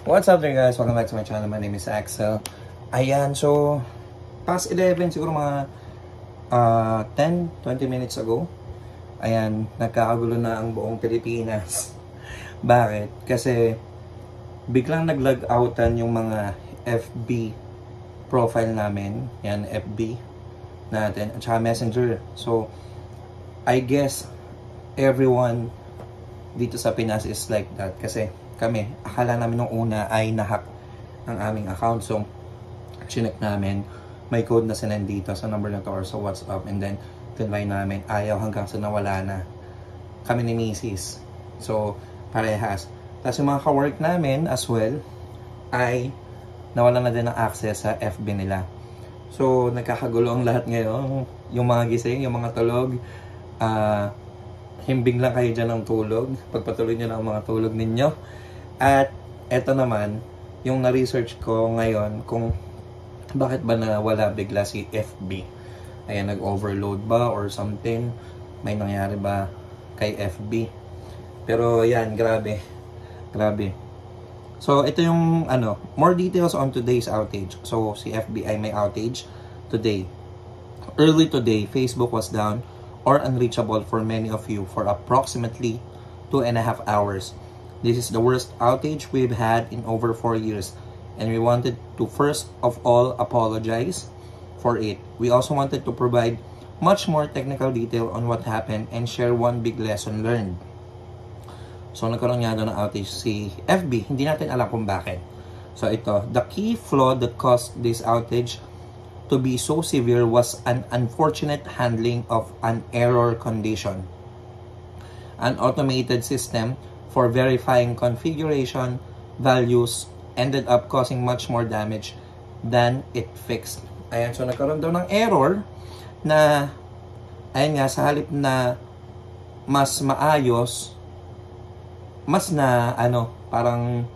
What's up there guys? Welcome back to my channel. My name is Axel. Ayan, so past 11 siguro mga 10-20 minutes ago. Ayan, nagkakagulo na ang buong Pilipinas. Bakit? Kasi biglang nag-log outan yung mga FB profile namin. Yan, FB natin. At saka Messenger. So, I guess everyone dito sa Pinas is like that. Kasi kami, akala namin nung una ay nahack ang aming account. So, chinek namin. May code na sinend dito sa number na to or sa WhatsApp. And then, tinry namin. Ayaw hanggang sa nawala na. Kami ni Mrs. So, parehas. Tapos yung mga ka-work namin as well, ay nawala na din ng access sa FB nila. So, nagkakagulo ang lahat ngayon. Yung mga gising, yung mga tulog. Himbing lang kayo dyan ng tulog. Pagpatuloy nyo lang ang mga tulog ninyo. At eto naman, yung na-research ko ngayon kung bakit ba nawala bigla si FB. Ayan, nag-overload ba or something? May nangyari ba kay FB? Pero yan, grabe. Grabe. So, ito yung more details on today's outage. So, si FB ay may outage today. Early today, Facebook was down or unreachable for many of you for approximately 2.5 hours. This is the worst outage we've had in over 4 years, and we wanted to first of all apologize for it. We also wanted to provide much more technical detail on what happened and share one big lesson learned. So, nagkaroon nga doon ng outage si FB. Hindi natin alam kung bakit. So, ito. The key flaw that caused this outage to be so severe was an unfortunate handling of an error condition. An automated system for verifying configuration values ended up causing much more damage than it fixed. Ayan, so nagkaroon daw ng error na, ayan nga, sa halip na mas maayos, mas na, parang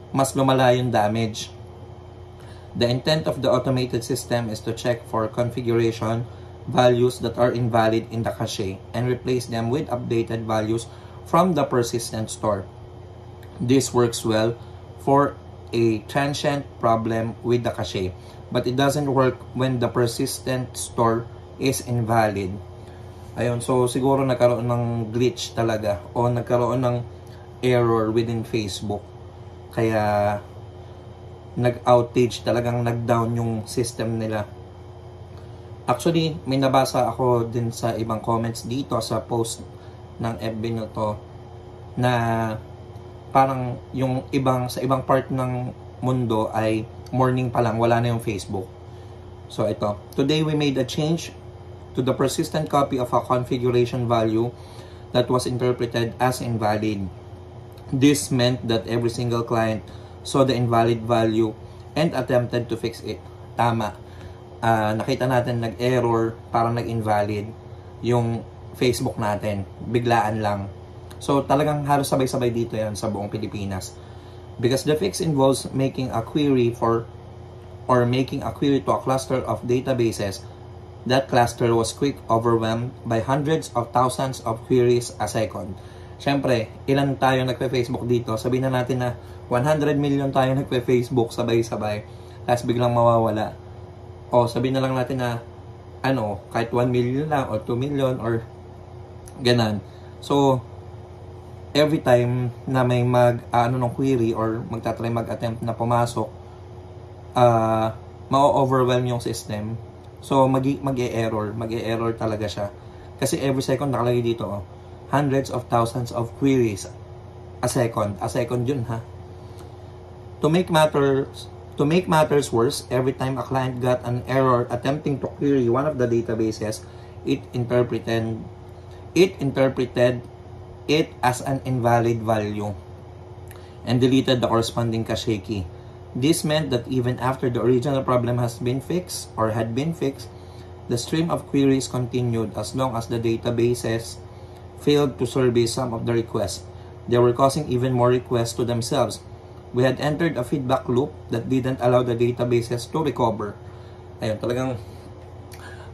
mas lumala yung damage. The intent of the automated system is to check for configuration values that are invalid in the cache and replace them with updated values from the persistent store. This works well for a transient problem with the cache, but it doesn't work when the persistent store is invalid. Ayun, so siguro nagkaroon ng glitch talaga o nagkaroon ng error within Facebook. Kaya nag-outage, talagang nag-down yung system nila. Actually, may nabasa ako din sa ibang comments dito sa post ng FB na to na parang yung sa ibang part ng mundo ay morning pa lang, wala na yung Facebook. So ito, today we made a change to the persistent copy of a configuration value that was interpreted as invalid. This meant that every single client saw the invalid value and attempted to fix it. Tama. Nakita natin nag-error, parang nag-invalid yung Facebook natin. Biglaan lang. So, talagang halos sabay-sabay dito yan sa buong Pilipinas. Because the fix involves making a query to a cluster of databases. That cluster was quick overwhelmed by hundreds of thousands of queries a second. Siyempre, ilan tayo nagpe-Facebook dito? Sabihin na natin na 100 million tayo nagpe-Facebook sabay-sabay. Tapos biglang mawawala. O, sabihin na lang natin na kahit 1 million lang or 2 million or ganan. So, every time na may ng query or magtatry mag-attempt na pumasok, ma-overwhelm yung system. So, mag-e-error talaga siya. Kasi every second nakalagay dito, hundreds of thousands of queries a second. A second yun, ha? To make matters worse, every time a client got an error attempting to query one of the databases, it interpreted it as an invalid value and deleted the corresponding cache key. This meant that even after the original problem had been fixed, the stream of queries continued as long as the databases failed to survey some of the requests. They were causing even more requests to themselves. We had entered a feedback loop that didn't allow the databases to recover. Ayun, talagang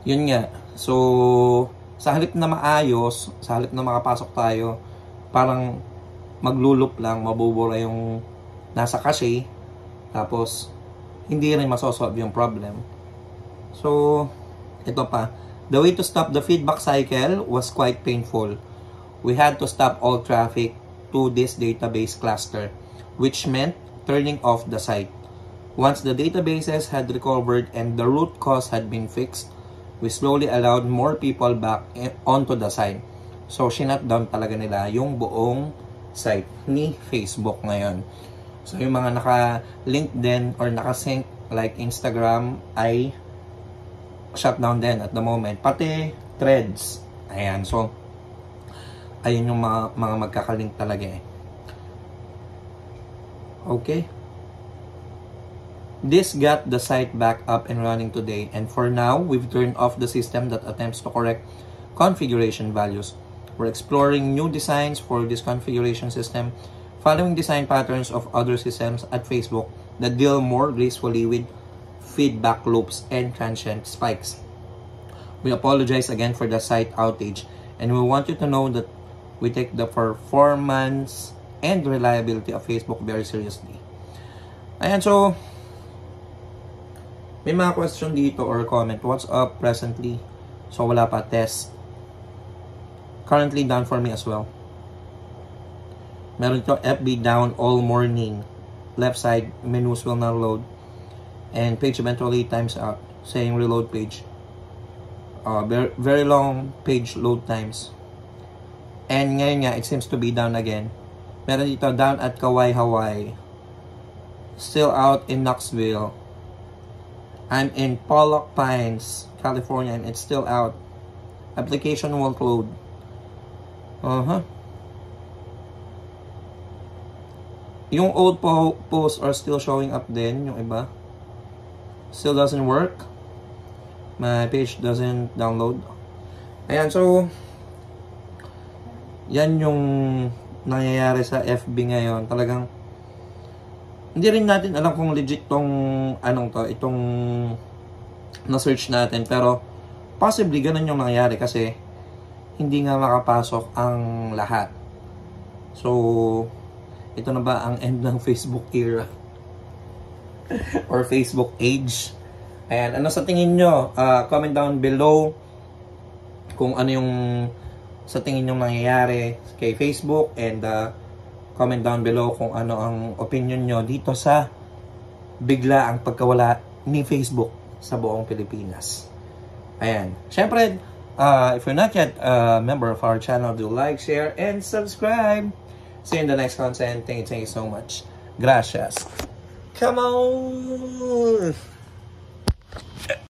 yun nga. So, sa halip na maayos, sa halip na makapasok tayo, parang maglulup lang, mabubura yung nasa cache, tapos hindi rin masosolve yung problem. So, ito pa. The way to stop the feedback cycle was quite painful. We had to stop all traffic to this database cluster, which meant turning off the site. Once the databases had recovered and the root cause had been fixed, we slowly allowed more people back onto the site. So, shinut down talaga nila yung buong site ni Facebook ngayon. So, yung mga naka-LinkedIn or naka-sync like Instagram ay shutdown din at the moment. Pati Threads. Ayan. So, ayun yung mga magkakalink talaga eh. Okay. This got the site back up and running today, and for now, we've turned off the system that attempts to correct configuration values. We're exploring new designs for this configuration system, following design patterns of other systems at Facebook that deal more gracefully with feedback loops and transient spikes. We apologize again for the site outage, and we want you to know that we take the performance and reliability of Facebook very seriously. Ayan, so may mga question dito or comment. What's up presently? So, wala pa. Test. Currently down for me as well. Meron ito FB down all morning. Left side, menus will not load. And page eventually times out. Saying reload page. Very long page load times. And ngayon nga, it seems to be down again. Meron dito down at Kauai, Hawaii. Still out in Knoxville. I'm in Pollock Pines, California, and it's still out. Application won't load. Yung old posts are still showing up din, yung iba. Still doesn't work. My page doesn't download. Ayan, so yan yung nangyayari sa FB ngayon. Talagang hindi rin natin alam kung legit tong itong na-search natin, pero possibly ganun yung nangyayari kasi hindi nga makapasok ang lahat. So, ito na ba ang end ng Facebook era? Or Facebook age? Ayan, ano sa tingin nyo? Comment down below kung ano yung sa tingin nyo nangyayari kay Facebook, and comment down below kung ano ang opinion nyo dito sa bigla ang pagkawala ni Facebook sa buong Pilipinas. Ayan. Siyempre, if you're not yet a member of our channel, do like, share, and subscribe. See you in the next content. Thank you so much. Gracias. Come on!